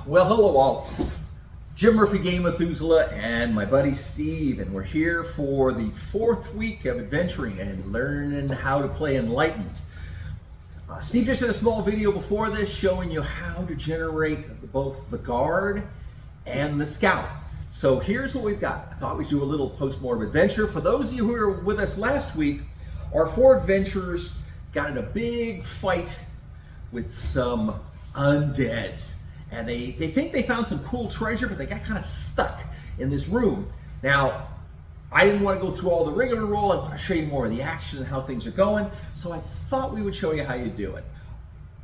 Well, hello all. Jim Murphy, Game Methuselah, and my buddy Steve, and we're here for the 4th week of adventuring and learning how to play Enlightened. Steve just did a small video before this showing you how to generate both the guard and the scout. So here's what we've got. I thought we'd do a little post-mortem adventure. For those of you who were with us last week, our 4 adventurers got in a big fight with some undeads. And they think they found some cool treasure, but they got kind of stuck in this room. Now, I didn't want to go through all the rigmarole. I want to show you more of the action and how things are going. So I thought we would show you how you do it.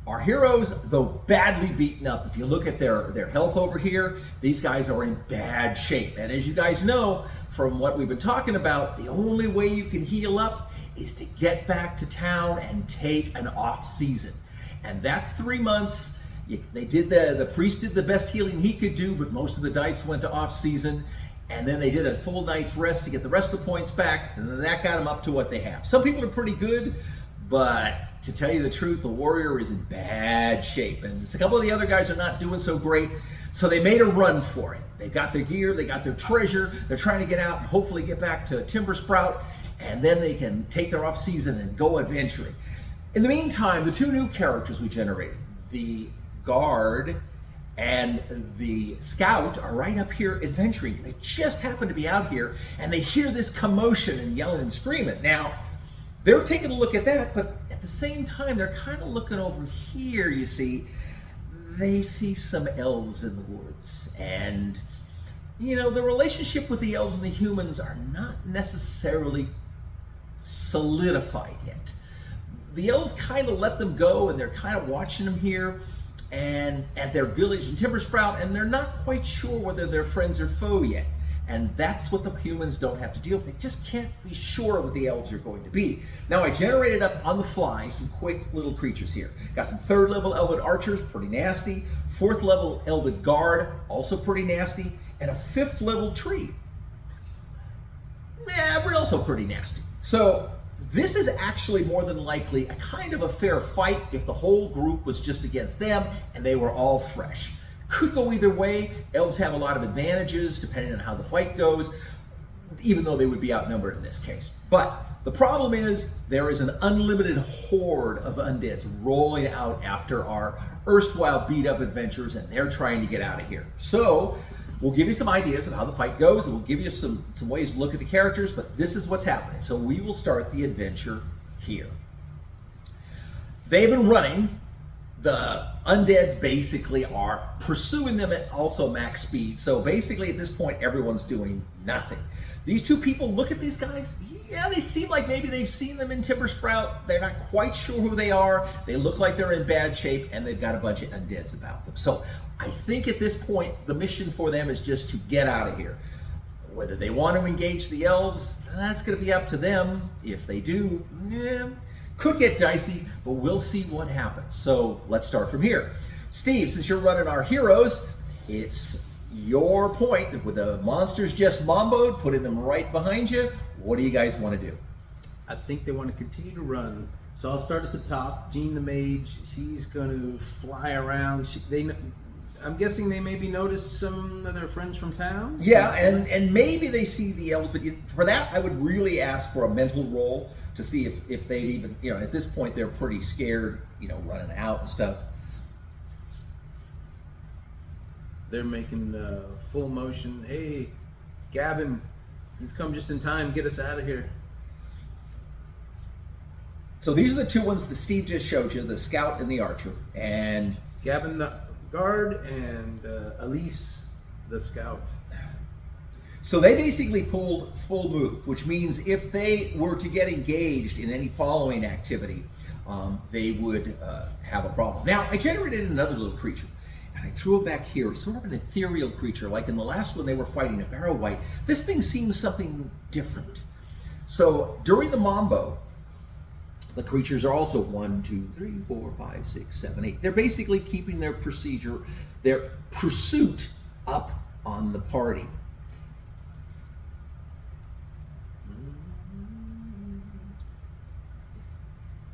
Our heroes, though badly beaten up, if you look at their health over here, these guys are in bad shape. And as you guys know, from what we've been talking about, the only way you can heal up is to get back to town and take an off season. And that's 3 months. They did the priest did the best healing he could do, but most of the dice went to off season, and then they did a full night's rest to get the rest of the points back, and then that got them up to what they have. Some people are pretty good, but to tell you the truth, the warrior is in bad shape, and a couple of the other guys are not doing so great, so they made a run for it. They got their gear, they got their treasure, they're trying to get out and hopefully get back to Timber Sprout, and then they can take their off season and go adventuring. In the meantime, the 2 new characters we generated, the guard and the scout, are right up here adventuring. They just happen to be out here and they hear this commotion and yelling and screaming. Now, they're taking a look at that, but at the same time, they're kind of looking over here, you see. They see some elves in the woods, and you know, the relationship with the elves and the humans are not necessarily solidified yet. The elves kind of let them go, and they're kind of watching them here and at their village in Timber Sprout, and they're not quite sure whether they're friends or foe yet. And that's what the humans don't have to deal with. They just can't be sure what the elves are going to be. Now, I generated up on the fly some quick little creatures here. Got some 3rd level elven archers, pretty nasty. 4th level elven guard, also pretty nasty. And a 5th level tree. Yeah, we're also pretty nasty. So this is actually more than likely a kind of a fair fight if the whole group was just against them and they were all fresh. Could go either way. Elves have a lot of advantages depending on how the fight goes, even though they would be outnumbered in this case. But the problem is there is an unlimited horde of undeads rolling out after our erstwhile beat up adventurers, and they're trying to get out of here. So we'll give you some ideas of how the fight goes, and we'll give you some ways to look at the characters, but this is what's happening. So we will start the adventure here. They've been running. The undeads basically are pursuing them at also max speed. So basically at this point, everyone's doing nothing. These 2 people, look at these guys. Yeah, they seem like maybe they've seen them in Timber Sprout. They're not quite sure who they are. They look like they're in bad shape, and they've got a bunch of undeads about them. So I think at this point, the mission for them is just to get out of here. Whether they want to engage the elves, that's going to be up to them. If they do, could get dicey, but we'll see what happens. So let's start from here. Steve, since you're running our heroes, it's your point. With the monsters just mamboed, putting them right behind you, what do you guys want to do? I think they want to continue to run. So I'll start at the top. Jean the mage, she's going to fly around. I'm guessing they maybe noticed some of their friends from town? Yeah, and maybe they see the elves, but for that, I would really ask for a mental roll to see if they even, you know, at this point, they're pretty scared, you know, running out and stuff. They're making full motion. Hey, Gavin, you've come just in time. Get us out of here. So these are the 2 ones that Steve just showed you, the scout and the archer. And Gavin the guard and Elise the scout. so they basically pulled full move, which means if they were to get engaged in any following activity, they would have a problem. Now, I generated another little creature, and I threw it back here. It's sort of an ethereal creature. Like in the last one, they were fighting a barrow wight. This thing seems something different. So during the mambo, the creatures are also 1, 2, 3, 4, 5, 6, 7, 8. They're basically keeping their pursuit up on the party.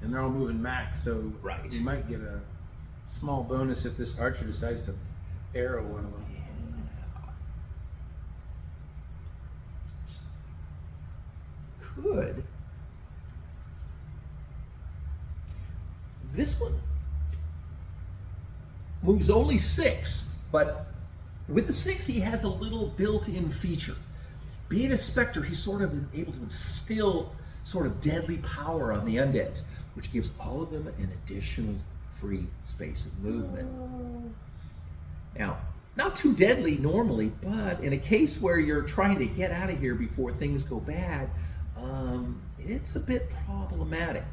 And they're all moving max, so Right. we might get a small bonus if this archer decides to arrow one of them. Could. This one moves only 6, but with the 6, he has a little built-in feature. Being a Spectre, he's sort of able to instill sort of deadly power on the undeads, which gives all of them an additional free space of movement. Now, not too deadly normally, but in a case where you're trying to get out of here before things go bad, it's a bit problematic.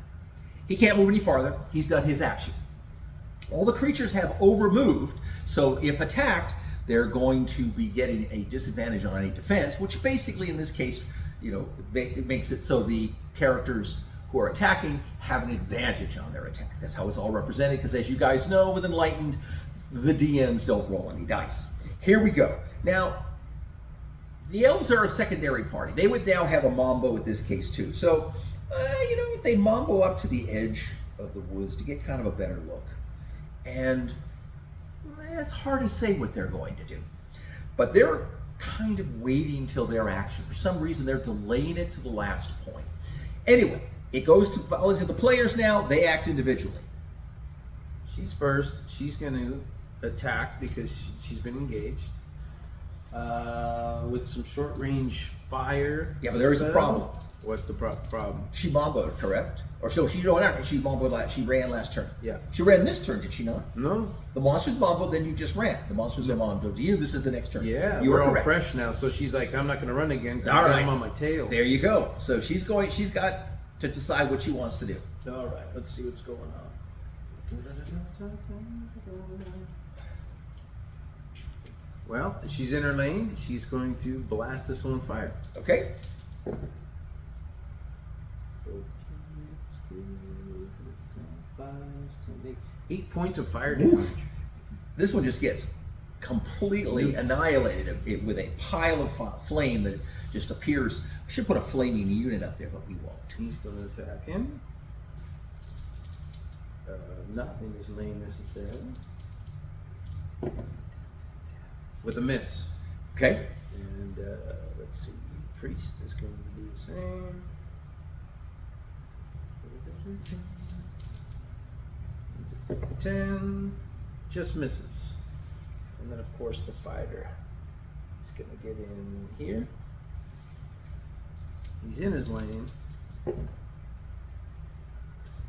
He can't move any farther. He's done his action. All the creatures have overmoved, so if attacked, they're going to be getting a disadvantage on any defense, which basically in this case, it makes it so the characters who are attacking have an advantage on their attack. That's how it's all represented, because as you guys know, with Enlightened, the DMs don't roll any dice. Here we go. Now, the elves are a secondary party. They would now have a mambo in this case too. So, they mambo up to the edge of the woods to get kind of a better look. And it's hard to say what they're going to do. But they're kind of waiting till their action. For some reason, they're delaying it to the last point. Anyway, it goes to into the players now. They act individually. She's first. She's going to attack because she's been engaged with some short-range fire. Yeah, but there is a problem. What's the problem? She mamboed, correct? Or so she mamboed she ran last turn. Yeah. She ran this turn, did she not? No. The monsters mamboed, then you just ran. The monsters are mamboed to you. This is the next turn. Yeah, you we're are all correct. fresh now. So she's like, I'm not going to run again because All right. I'm on my tail. There you go. So she's got to decide what she wants to do. All right, let's see what's going on. Well, she's in her lane. She's going to blast this one with fire. Okay. 8 points of fire damage. This one just gets completely annihilated with a pile of flame that just appears. I should put a flaming unit up there, but we won't. He's going to attack him. Not in his lane necessarily. With a miss. Okay. And let's see. Priest is going to do the same. 10. Just misses. And then, of course, the fighter. He's going to get in here. He's in his lane. 6,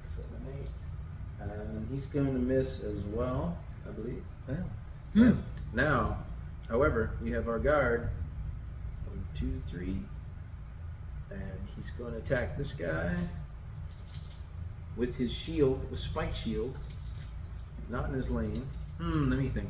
7, 8. And he's going to miss as well, I believe. Wow. Now, however, we have our guard. 1, 2, 3. And he's going to attack this guy with his shield, with spike shield. Not in his lane. Let me think.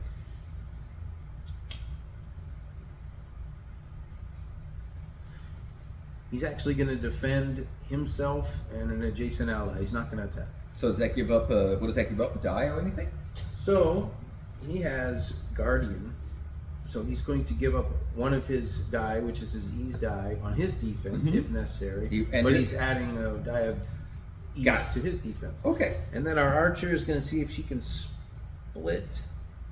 He's actually going to defend himself and an adjacent ally. He's not going to attack. So does that give up? What does that give up? A die or anything? So he has Guardian. So he's going to give up one of his die, which is his ease die, on his defense if necessary. But he's adding a die of ease to his defense. Okay. And then our archer is going to see if she can split.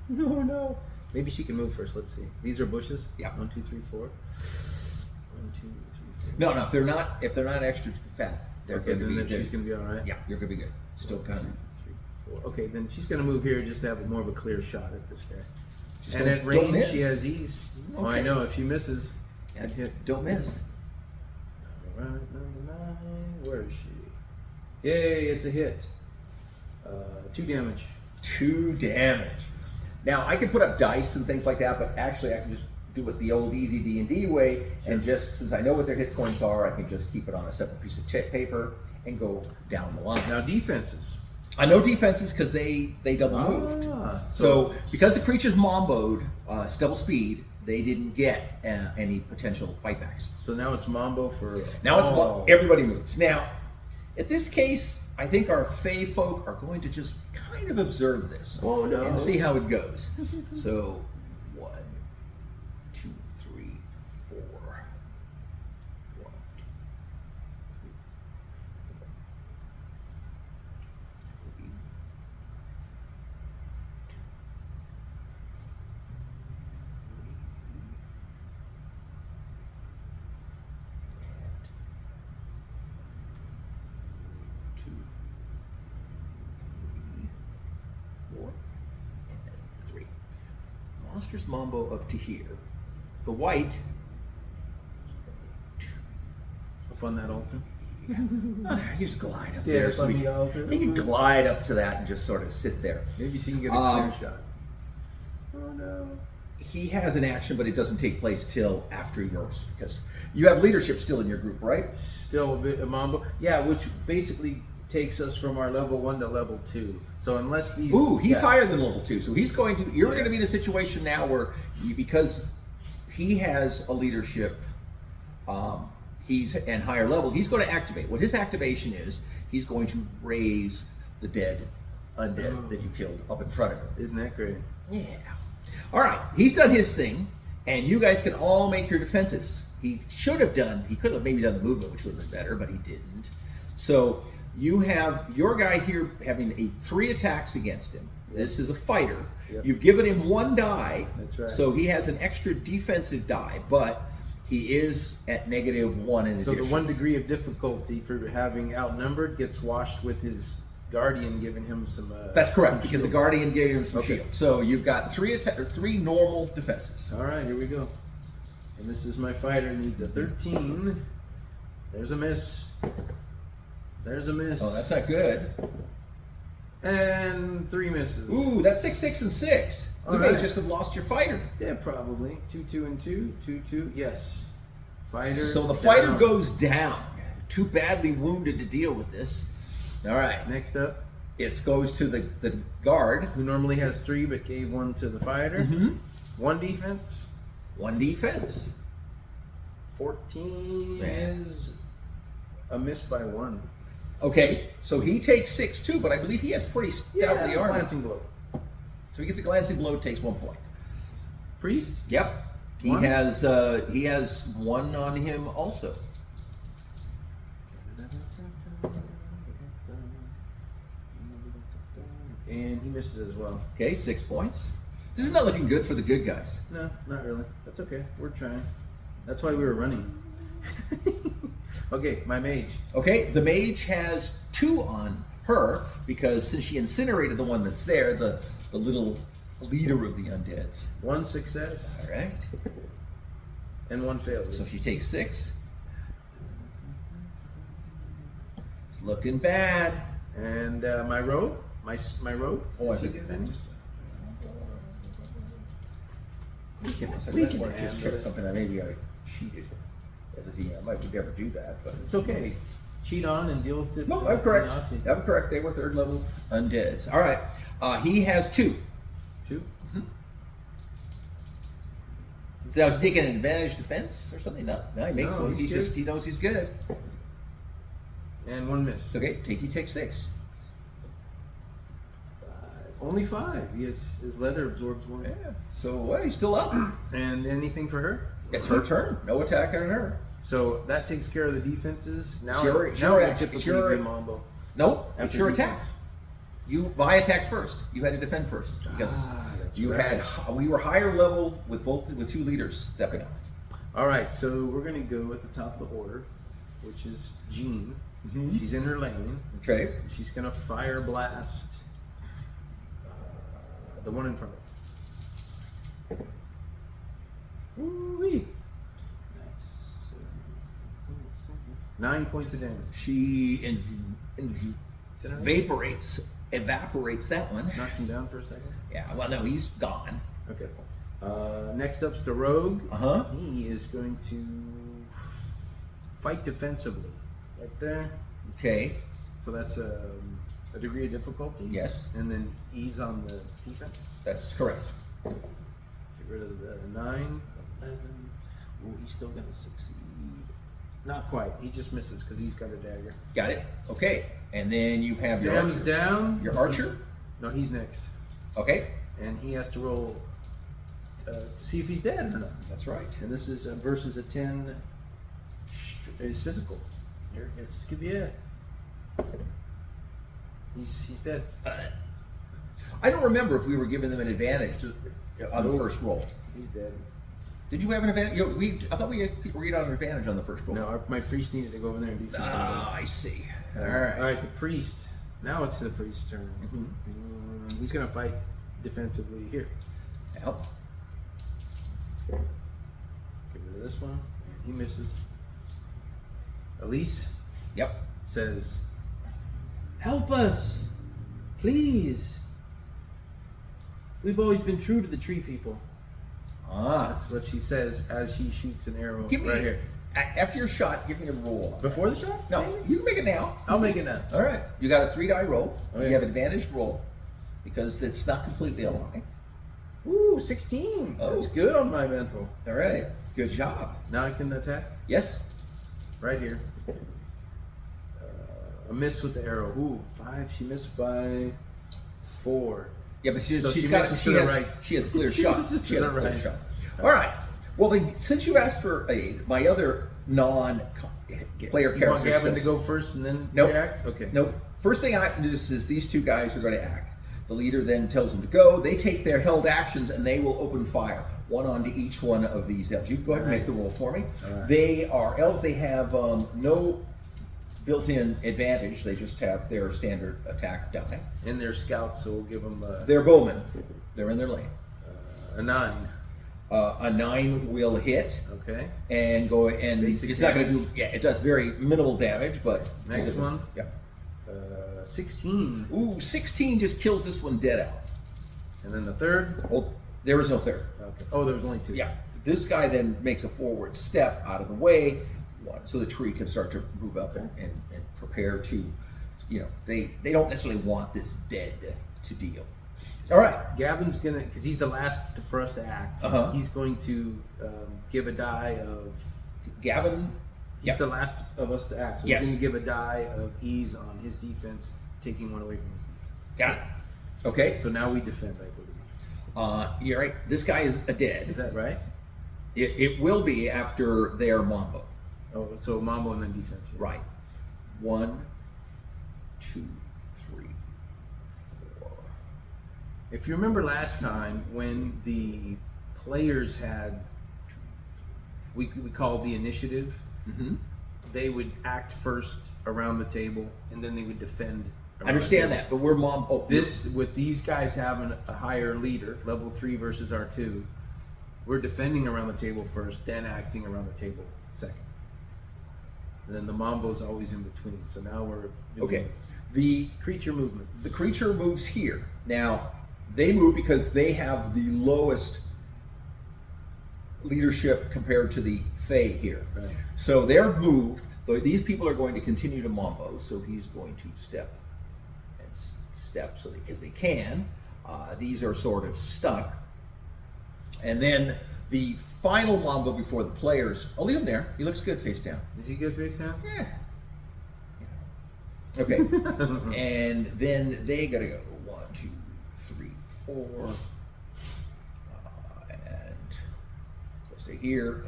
No. Maybe she can move first. Let's see. These are bushes. Yeah. 1, 2, 3, 4. 1, 2, 3, 4. No. If they're not extra fat, they're Okay, going to be. she's going to be all right. Yeah, you're going to be good. Still kind of. 2, 3, 4. Okay, then she's going to move here just to have more of a clear shot at this guy. Just And at range, she has ease. Okay. Oh, I know. If she misses, Yeah, don't miss. all right, number 9. Where is she? Yay! It's a hit. 2 damage. 2 damage. Now I can put up dice and things like that, but actually I can just do it the old easy D&D way, and just since I know what their hit points are, I can just keep it on a separate piece of paper and go down the line. Now defenses. I know defenses because they double moved. So because the creature's mamboed, double speed, they didn't get any potential fightbacks. So now it's Mambo for Everybody moves. Now, in this case, I think our Fey folk are going to just kind of observe this and see how it goes. So 1, 2, 3, 4. 1, 2, 3. 2, 3, 4, and 3. Monstrous Mambo up to here. The white. Up on that altar. You just glide up Yeah, there. up on the altar. You can glide up to that and just sort of sit there. Maybe she can get a clear shot. Oh no. He has an action, but it doesn't take place till after yours because you have leadership still in your group, right? Still a bit of mambo. Yeah, which basically takes us from our level 1 to level 2. So unless these... Ooh, he's yeah. higher than level 2. So he's going to... You're going to be in a situation now where because he has a leadership... he's at higher level, he's going to activate. What his activation is, he's going to raise the undead that you killed up in front of him. Isn't that great? Yeah. All right, he's done his thing, and you guys can all make your defenses. He could have maybe done the movement, which would have been better, but he didn't. So you have your guy here having 3 attacks against him. Yep. This is a fighter. Yep. You've given him 1 die. That's right. So he has an extra defensive die, but he is at -1 in addition. So the 1 degree of difficulty for having outnumbered gets washed with his guardian giving him some. That's correct, some because the shield. guardian gave him some Okay. shield. So you've got 3 normal defenses. All right, here we go. And this is my fighter, needs a 13. There's a miss. There's a miss. Oh, that's not good. And 3 misses. Ooh, that's 6, 6, and 6. You All may right. just have lost your fighter. Yeah, probably. 2, 2, and 2. 2, 2. Yes. Fighter. So the fighter down. goes down. Too badly wounded to deal with this. All right. Next up, It goes to the guard. who normally has 3 but gave 1 to the fighter. Mm-hmm. 1 defense. 1 defense. 14 Man. is a miss by 1. Okay, so he takes 6 too, but I believe he has pretty stoutly armor. glancing blow. So he gets a glancing blow, takes 1 point. Priest. Yep. He 1? has 1 on him also. And he misses as well. Okay, 6 points. This is not looking good for the good guys. No, not really. That's okay. We're trying. That's why we were running. Okay, my mage. Okay, the mage has 2 on her because since she incinerated the one that's there, the little leader of the undeads. 1 success All right. and 1 failure. So she takes 6. It's looking bad. And my rogue. My rogue. Oh, I Does he think get any? We can just check something that maybe I cheated as a DM. I would never do that, but It's okay. Cheat on and deal with it. no, I'm correct. No, I'm correct. They were 3rd level undeads. All right. He has 2. 2. So now he's taking an advantage defense or something? No, he makes No, one. he's good. He knows he's good. And 1 miss. Okay, he takes 6. 5. Only 5. His leather absorbs 1. Yeah. So well, he's still up. And anything for her? It's her turn. No attack on her. So that takes care of the defenses. Now, Sure, now sure, we it's typically your- do Mambo. Nope, it's After your defense. attack. I attacked first. You had to defend first because That's you right. we were higher level with 2 leaders stepping up. All right, so we're gonna go at the top of the order, which is Jean. Mhm. She's in her lane. Okay. She's gonna fire blast the one in front of her. Woo-wee. Nice. 9 points of damage. She Center. evaporates that one. Knocks him down for a second. Yeah. Well, no, he's gone. Okay. Next up's the rogue. Uh-huh. He is going to fight defensively. Right there. Okay. So that's a degree of difficulty. Yes. And then ease on the defense. That's correct. Get rid of the 9, 11. Ooh, he's still going to succeed. Not quite. He just misses because he's got a dagger. Got it. Okay. And then you have your Sam's archer. down. Your archer. No, he's next. Okay. And he has to roll to see if he's dead or not. That's right. And this is versus a 10 is physical. Here, it's could be it. He's dead. I don't remember if we were giving them an advantage on the first roll. He's dead. Did you have an advantage? I thought we agreed on an advantage on the first roll. No, my priest needed to go over there and do something. Ah, I see. All right. All right, the priest. Now it's the priest's turn. He's going to fight defensively here. Yep. Get rid of this one. And he misses. Elise Yep. says, "Help us, please. We've always been true to the tree people." That's what she says as she shoots an arrow Give me right here. After your shot, give me a roll. Before the shot? No, you can make it now. I'll make it now. All right. You got a 3-die roll. Okay. You have advantage roll because it's not completely aligned. Ooh, 16. Oh. That's good on my mental. All right. Good job. Now I can attack Yes. right here. A miss with the arrow. Ooh, 5. She missed by 4. Yeah, but So she misses to the right. She has a clear She shot. misses to She has the a clear right. shot. All right. Well, then, since you asked for aid, my other non-player You want character Gavin says, to go first and then Nope. react? Okay. Nope. First thing I notice is these two guys are going to act. The leader then tells them to go. They take their held actions and they will open fire, one onto each one of these elves. You can go ahead and make the roll for me. Right. They are elves. They have no built-in advantage. They just have their standard attack die. And they're scouts, so we'll give them They're bowmen. They're in their lane. a 9. A 9 will hit Okay. and go, and Basic it's not going to damage. do. Yeah, it does very minimal damage, but Next one. Yeah. 16. Ooh, 16 just kills this one dead out. And then the third. Well, there is no third. Okay. Oh, there was only 2. Yeah. This guy then makes a forward step out of the way, so the tree can start to move up and prepare to, they don't necessarily want this dead to deal. All right. Gavin's gonna, because he's the last for us to act. Uh-huh. He's going to give a die of. Gavin. He's the last of us to act. So Yes. he's going to give a die of ease on his defense, taking one away from his defense. Got it. Okay. So now we defend, I believe. You're right. This guy is a dead. Is that right? It will be after their mambo. Oh, so Mambo and then defense. Yeah. Right. 1, 2, 3, 4. If you remember last time when the players had, we called the initiative, Mm-hmm. they would act first around the table and then they would defend. I understand that, but we're mambo. This, with these guys having a higher leader, level 3 versus R2, we're defending around the table first, then acting around the table second. And then the Mambo's always in between. So now we're doing Okay. The creature movements. The creature moves here. Now, they move because they have the lowest leadership compared to the Fae here. Right. So they're moved. These people are going to continue to mambo, so he's going to step and step so because they can. These are sort of stuck. And then the final mambo before the players, I'll leave him there. He looks good face down. Is he good face down? Yeah. Okay. And then they gotta go 1, 2, 3, 4. And go stay here. And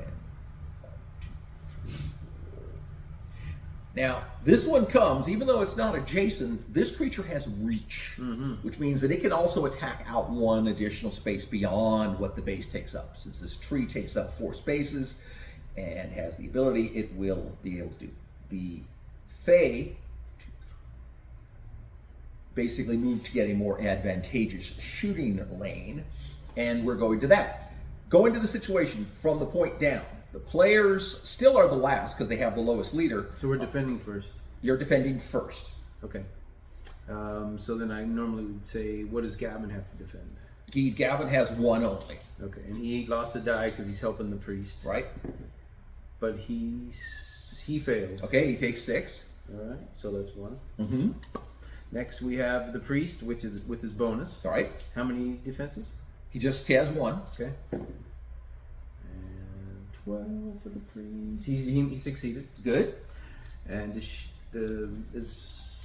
1, 2, 3, 4. Now, this one comes, even though it's not adjacent, this creature has reach, which means that it can also attack out 1 additional space beyond what the base takes up. Since this tree takes up 4 spaces and has the ability, it will be able to do. The Fae basically move to get a more advantageous shooting lane, and we're going to that. Go into the situation from the point down. The players still are the last because they have the lowest leader. So we're defending first. You're defending first. Okay. So then I normally would say, what does Gavin have to defend? Gavin has 1 only, Okay, and he lost a die because he's helping the priest. right? But he failed. Okay, he takes 6. All right, so that's 1. Mm-hmm. Next we have the priest, which is with his bonus. All right. How many defenses? He just has 1. Okay. And 12 for the priest. He succeeded. Good. And is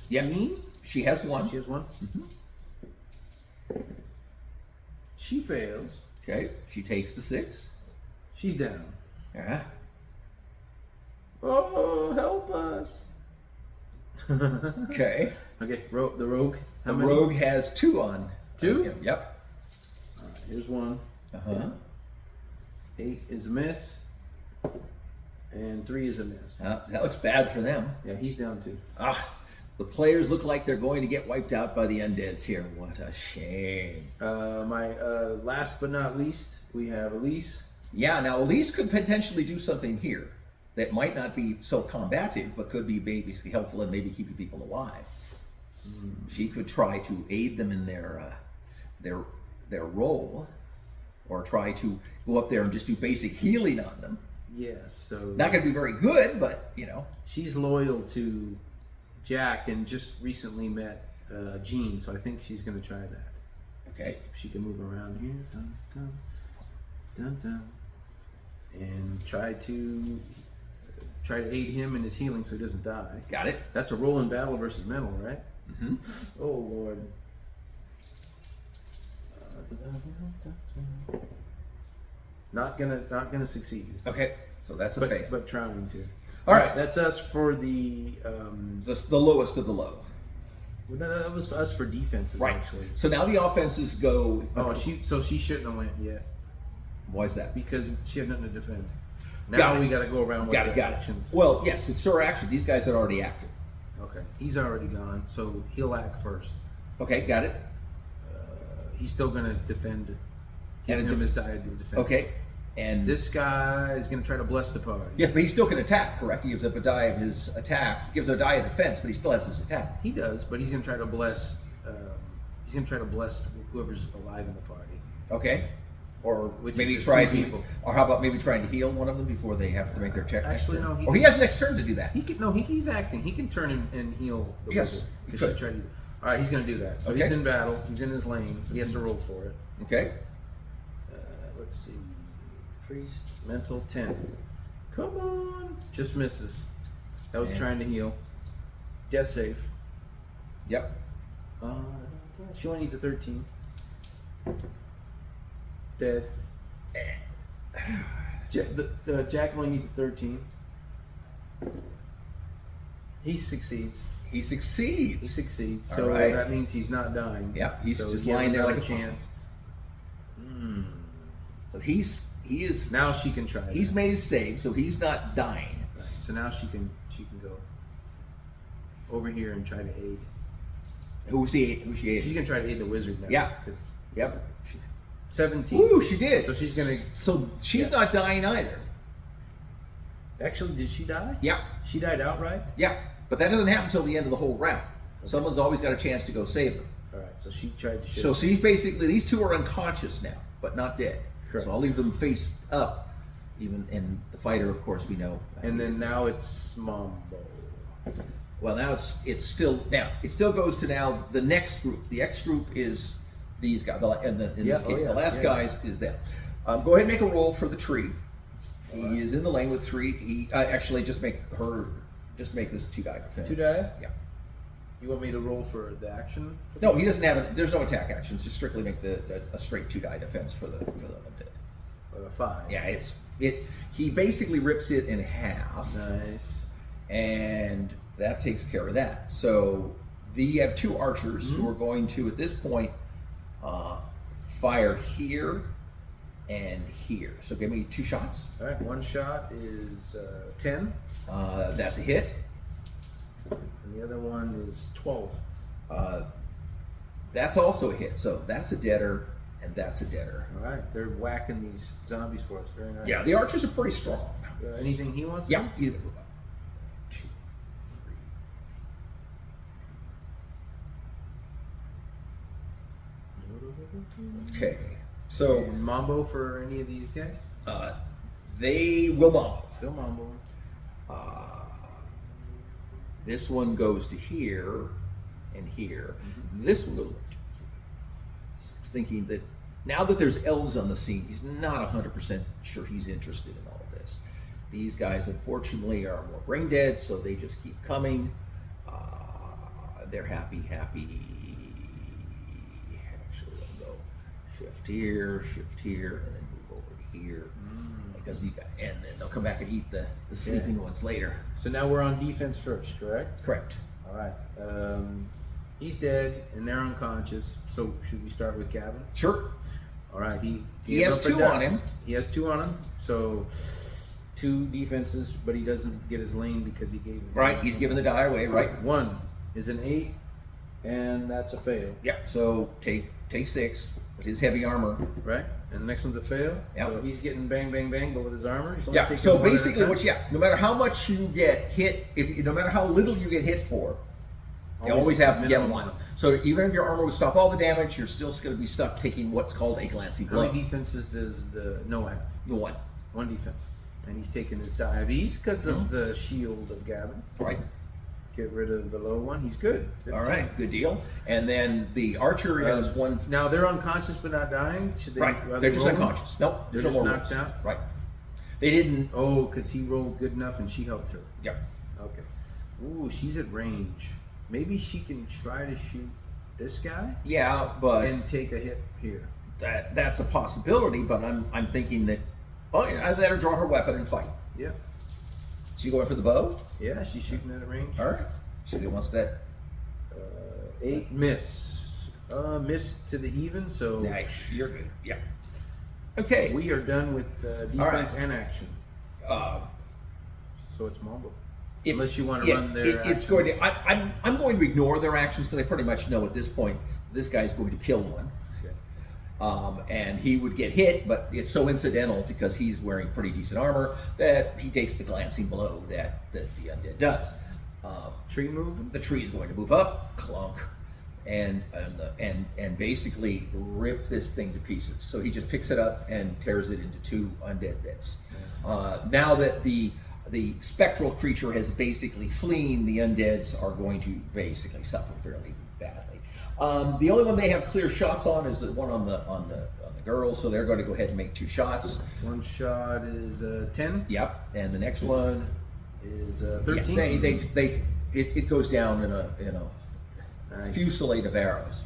Yeah. Jean? She has 1. She has 1. She fails. Okay. She takes the 6. She's down. Yeah. Oh, help us! Okay. Okay, the rogue. How The many? rogue has 2 on. 2? Yep. All right, here's 1. Uh-huh. 8 is a miss. And 3 is a miss. That looks bad for them. Yeah, he's down 2. Ah, The players look like they're going to get wiped out by the undeads here. What a shame. My last but not least, we have Elise. Yeah, now Elise could potentially do something here that might not be so combative, but could be basically helpful in maybe keeping people alive. She could try to aid them in their role, or try to go up there and just do basic healing on them. Yes, so Not going to be very good, but you know. she's loyal to Jack and just recently met Jean, so I think she's going to try that. Okay. She can move around here, dun, dun, dun, dun, and try to aid him in his healing so he doesn't die. Got it. That's a roll in battle versus mental, right? Mm-hmm. Oh Lord. Not gonna succeed. Okay. So that's a fail. But trying to. All right. That's us for the. The lowest of the low. That was us for defenses, Right. actually. So now the offenses go. Oh, she shouldn't have went yet Why is that? because she had nothing to defend. Now Got it. we got to go around with Got the it. actions. Well, yes, it's her action. These guys had already acted. Okay, he's already gone, so he'll act first. Okay, got it. He's still gonna defend. Give And him his die to defend. Okay, and This guy is gonna try to bless the party. yes, but he still can attack. Correct. He gives up a die of his attack. He gives a die of defense, but he still has his attack. He does, but he's gonna try to bless. He's gonna try to bless whoever's alive in the party. Okay. Or Which maybe is try two to, people. or how about maybe trying to heal one of them before they have to make their check? Actually, next turn? no, he Or he can- has next turn to do that. He can no. He's acting. He can turn and heal the Yes, wizard. he 'Cause could. she tried to. All right, he's gonna do that. So Okay. he's in battle. He's in his lane. He has to roll for it. Okay. Let's see. Priest, mental 10. Come on. Just misses. That was And- trying to heal. Death save. Yep. She only needs a 13. Dead. Jack only needs a 13. He succeeds. He He succeeds. succeeds. All So right. that means he's not dying. Yep, he's So just he has lying there another like a chance. So he is Now she can try. he's that. made his save, so he's not dying. Right. So now she can go over here and try to aid. Who's she She aiding? can try to aid the wizard now. Yeah. Because Yep. 17. Ooh, she did. So she's gonna. So she's Yeah. not dying either. Actually, did she die? Yeah. She died outright. Yeah. But that doesn't happen until the end of the whole round. Someone's always got a chance to go save them. All right. So she tried to. Shift. So she's basically, these two are unconscious now, but not dead. Correct. So I'll leave them face up. Even and the fighter, of course, we know. And then now it's Mambo. Well, now it still goes to now the next group. The X group is these guys, in this case, the last guys is them. Go ahead and make a roll for the tree. He is in the lane with 3. He actually just make this 2 die defense. 2 die? Yeah. You want me to roll for the action? No, he doesn't have. There's no attack actions. Just strictly make a straight 2 die defense for the undead. 5. Yeah, he basically rips it in half. Nice. And that takes care of that. So you have 2 archers who are going to, at this point, fire here and here. So give me 2 shots. All right. One shot is 10, That's a hit. and the other one is 12. That's also a hit. So that's a deader, and that's a deader. All right. They're whacking these zombies for us. Very nice. Yeah, the archers are pretty strong. Anything he wants? To Yeah. do? 2, 3. Okay. So And Mambo for any of these guys? they will mumble. Still Mambo. This one goes to here and here. This one goes. He's thinking that now that there's elves on the scene, he's not 100% sure he's interested in all of this. These guys, unfortunately, are more brain dead, so they just keep coming. They're happy. Actually, they'll go shift here, and then move over to here. Because and then they'll come back and eat the sleeping ones later. So now we're on defense first, correct? Correct. All right. He's dead and they're unconscious. So should we start with Gavin? Sure. All right. He He has 2 on him. He has 2 on him. So 2 defenses, but he doesn't get his lane because he gave him Right. He's giving the die away. Right. 1. is an 8, and that's a fail. Yep. So take 6 with his heavy armor. Right? And the next one's a fail. Yep. So he's getting bang, bang, bang, but with his armor, he's only Yeah. taking So one at a basically, time. no matter how much you get hit, no matter how little you get hit for, you always have to get minimum 1. So even if your armor would stop all the damage, you're still going to be stuck taking what's called a glancing How blow. many defenses does the Noah have? The 1. 1 defense. And he's taking his dive ease because of the shield of Gavin. Right. Get rid of the low one. He's good. 15. All right. Good deal. And then the archer has 1. Now they're unconscious but not dying. Should they? Right. are They're they just rolling? unconscious. Nope. They're There's no just more knocked rolls. out. Right. They didn't. Oh, because he rolled good enough and she helped her. Yep. Okay. Ooh, she's at range. Maybe she can try to shoot this guy Yeah, but and take a hit here. that's a possibility. But I'm thinking that I'd let her draw her weapon and fight. Yeah. She going for the bow? Yeah, she's shooting at a range. All right. She wants that. 8 miss. Miss to the even. So Nice. You're good. Yeah. Okay. we are done with defense and action. Uh, So it's Mambo. It's- Unless you want to yeah, run their it's actions. going to. I'm going to ignore their actions because I pretty much know at this point this guy's going to kill one, Okay. and he would get hit, but it's so incidental because he's wearing pretty decent armor that he takes the glancing blow that the undead does. Tree move. The tree is going to move up, clunk, and basically rip this thing to pieces. So he just picks it up and tears it into 2 undead bits. Now that the spectral creature has basically fleeing, the undeads are going to basically suffer fairly badly. The only one they have clear shots on is the one on the girl, so they're going to go ahead and make 2 shots. One shot is 10. Yep, and the next one Is 13. Yeah, it goes down in a Nice. fusillade of arrows.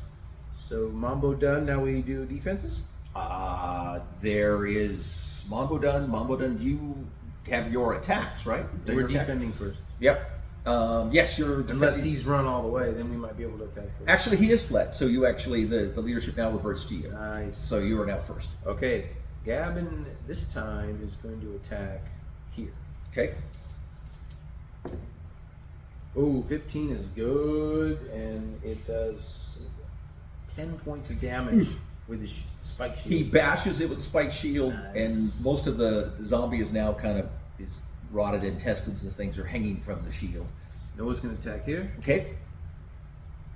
So Mambo done. Now we do defenses. There is Mambo done. Mambo done. You have your attacks, right? We're Your attack. defending first. Yep. Yes, you're Unless defending. he's run all the way, then we might be able to attack first. Actually, he is fled, so you actually the leadership now reverts to you. Nice. So you are now first. Okay. Gavin this time is going to attack here. Okay. Ooh, 15 is good, and it does 10 points of damage with his spike shield. He bashes it with the spike shield, Nice. and most of the zombie is now kind of his rotted intestines and things are hanging from the shield. Noah's going to attack here, Okay.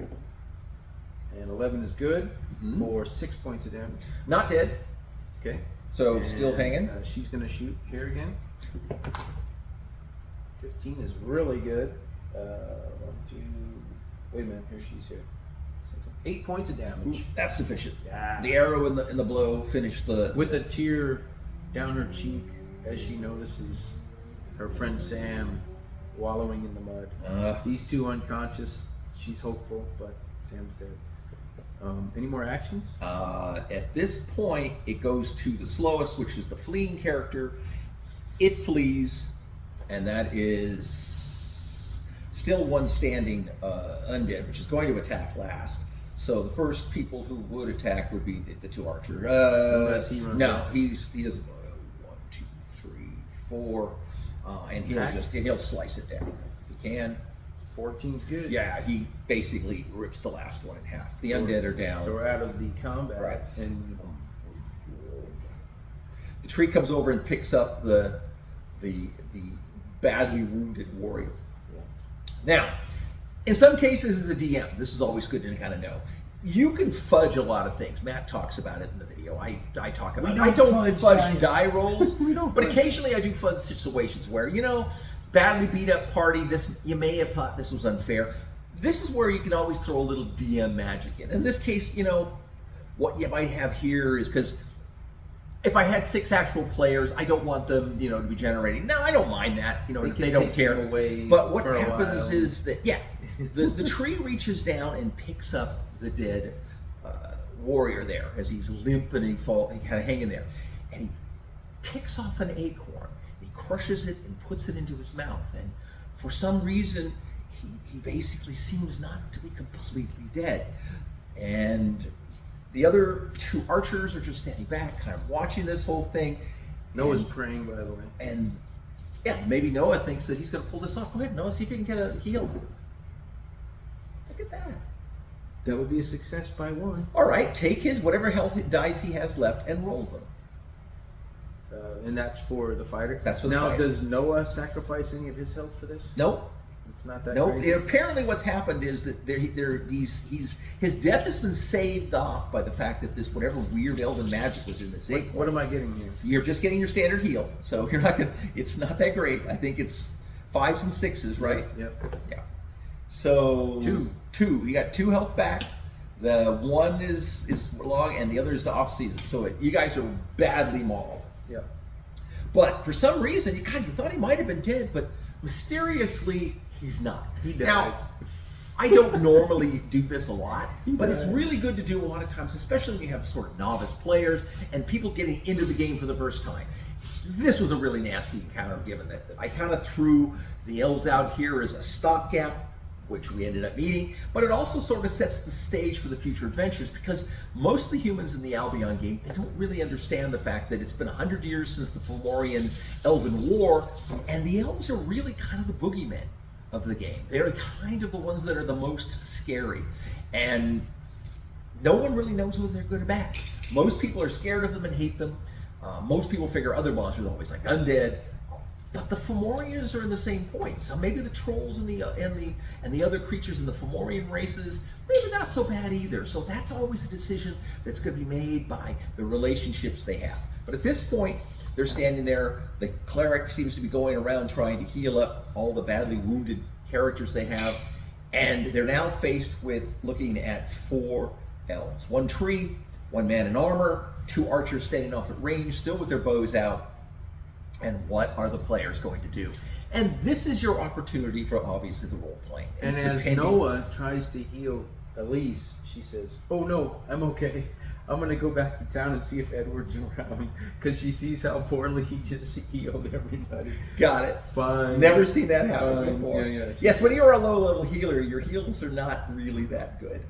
and 11 is good for 6 points of damage. Not dead. Okay. So still hanging. She's going to shoot here again. 15 is really good. 1, 2. Wait a minute. Here she's here. 8 points of damage. That's sufficient. Yeah. The arrow and the blow finish the. With a tear down her cheek as she notices her friend Sam wallowing in the mud. These 2 unconscious. She's hopeful, but Sam's dead. Any more actions? At this point, it goes to the slowest, which is the fleeing character. It flees, and that is still one standing undead, which is going to attack last. So the first people who would attack would be the 2 archer. Unless he runs no, out. he doesn't. 1, 2, 3, 4, and he'll slice it down if he can. 14's good. Yeah, he basically rips the last one in half. The undead are down. So we're out of the combat. Right. And The tree comes over and picks up the badly wounded warrior. Now, in some cases as a DM, this is always good to kind of know. You can fudge a lot of things. Matt talks about it in the video. I talk about it. I don't fudge die rolls, but occasionally I do fudge situations where, badly beat up party, you may have thought this was unfair. This is where you can always throw a little DM magic in. In this case, what you might have here is because if I had 6 actual players, I don't want them, to be generating. No, I don't mind that. They don't care. But what happens is that, the tree reaches down and picks up the dead warrior there as he's limp and he's kind of hanging there, and he picks off an acorn. He crushes it and puts it into his mouth, and for some reason, he basically seems not to be completely dead. And the other 2 archers are just standing back, kind of watching this whole thing. Noah's praying, by the way. And maybe Noah thinks that he's going to pull this off. Go ahead, Noah, see if you can get a heal. Look at that. That would be a success by 1. All right, take his whatever health dice he has left and roll them. And that's for the fighter? That's for the now, fighter. does Noah sacrifice any of his health for this? Nope. It's not that Nope. crazy? Apparently what's happened is that his death has been saved off by the fact that this whatever weird elven magic was in this ink. What am I getting here? You're just getting your standard heal, so you're not gonna. It's not that great. I think it's 5s and 6s, right? Yep. Yeah. So 2. You got 2 health back. The one is long, and the other is the off season. So you guys are badly mauled. Yeah. But for some reason, you thought he might have been dead, but mysteriously he's not. He died. Now, I don't normally do this a lot, but it's died. really good to do a lot of times, especially when you have sort of novice players and people getting into the game for the first time. This was a really nasty encounter, given that I kind of threw the elves out here as a stopgap, which we ended up meeting, but it also sort of sets the stage for the future adventures, because most of the humans in the Albion game, they don't really understand the fact that it's been 100 years since the Fomorian Elven War, and the elves are really kind of the boogeymen of the game. They're kind of the ones that are the most scary, and no one really knows whether they're good or bad. Most people are scared of them and hate them. Most people figure other monsters are always like undead. But the Fomorians are in the same point. So maybe the trolls and the other creatures in the Fomorian races, maybe not so bad either. So that's always a decision that's going to be made by the relationships they have. But at this point, they're standing there. The cleric seems to be going around trying to heal up all the badly wounded characters they have, and they're now faced with looking at 4 elves: 1 tree, 1 man in armor, 2 archers standing off at range, still with their bows out. And what are the players going to do? And this is your opportunity for, obviously, the role playing. And as Noah tries to heal Elise, she says, "Oh no, I'm okay. I'm going to go back to town and see if Edward's around," because she sees how poorly he just healed everybody. Got it. Fine. Never seen that happen Fine. before. Yeah. Yes, when you're a low-level healer, your heals are not really that good.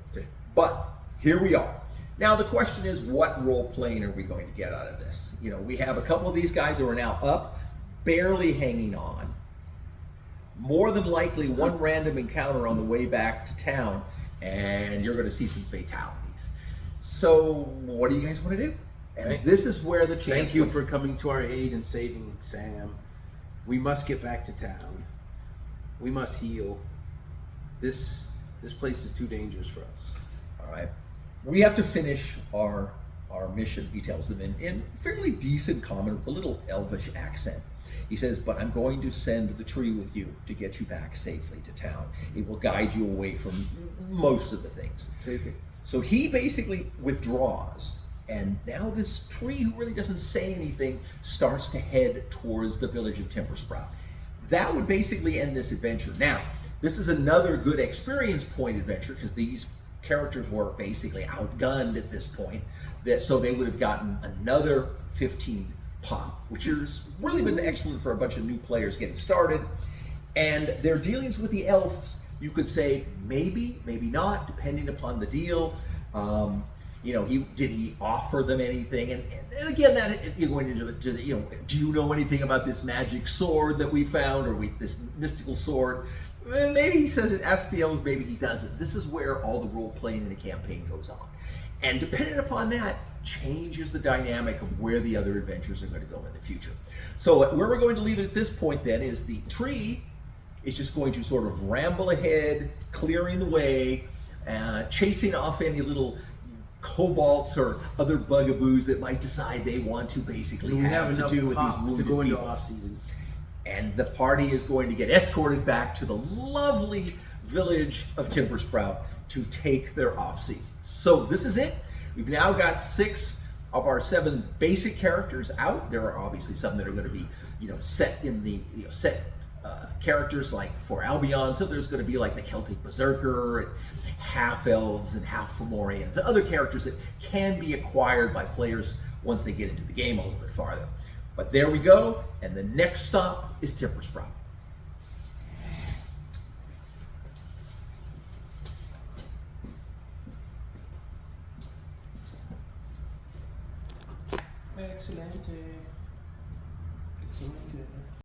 But here we are. Now the question is, what role playing are we going to get out of this? You know, we have a couple of these guys who are now up, barely hanging on. More than likely, 1 random encounter on the way back to town, and you're going to see some fatalities. So, what do you guys want to do? And this is where the chance. Thank you for coming to our aid and saving Sam. We must get back to town. We must heal. This place is too dangerous for us. All right. We have to finish our mission, he tells them in fairly decent common with a little elvish accent. He says, "But I'm going to send the tree with you to get you back safely to town. It will guide you away from most of the things." Take it. So he basically withdraws, and now this tree, who really doesn't say anything, starts to head towards the village of Timbersprout. That would basically end this adventure. Now, this is another good experience point adventure, because these characters were basically outgunned at this point, so they would have gotten another 15 pop, which has really been excellent for a bunch of new players getting started. And their dealings with the elves, you could say maybe, maybe not, depending upon the deal. You know, did he offer them anything? And again, that you're going into the, you know, do you know anything about this magic sword that we found, or this mystical sword? Maybe he says it, asks the elves, maybe he doesn't. This is where all the role playing in a campaign goes on. And depending upon that, changes the dynamic of where the other adventures are going to go in the future. So where we're going to leave it at this point then is the tree is just going to sort of ramble ahead, clearing the way, chasing off any little kobolds or other bugaboos that might decide they want to basically have to do with these wounded to go into people. off season. And the party is going to get escorted back to the lovely village of Timbersprout to take their off seasons. So this is it. We've now got 6 of our 7 basic characters out. There are obviously some that are going to be, you know, set in the characters like for Albion. So there's going to be like the Celtic Berserker and half elves and half Fomorians and other characters that can be acquired by players once they get into the game a little bit farther. But there we go, and the next stop is Timbersprout. Excellent.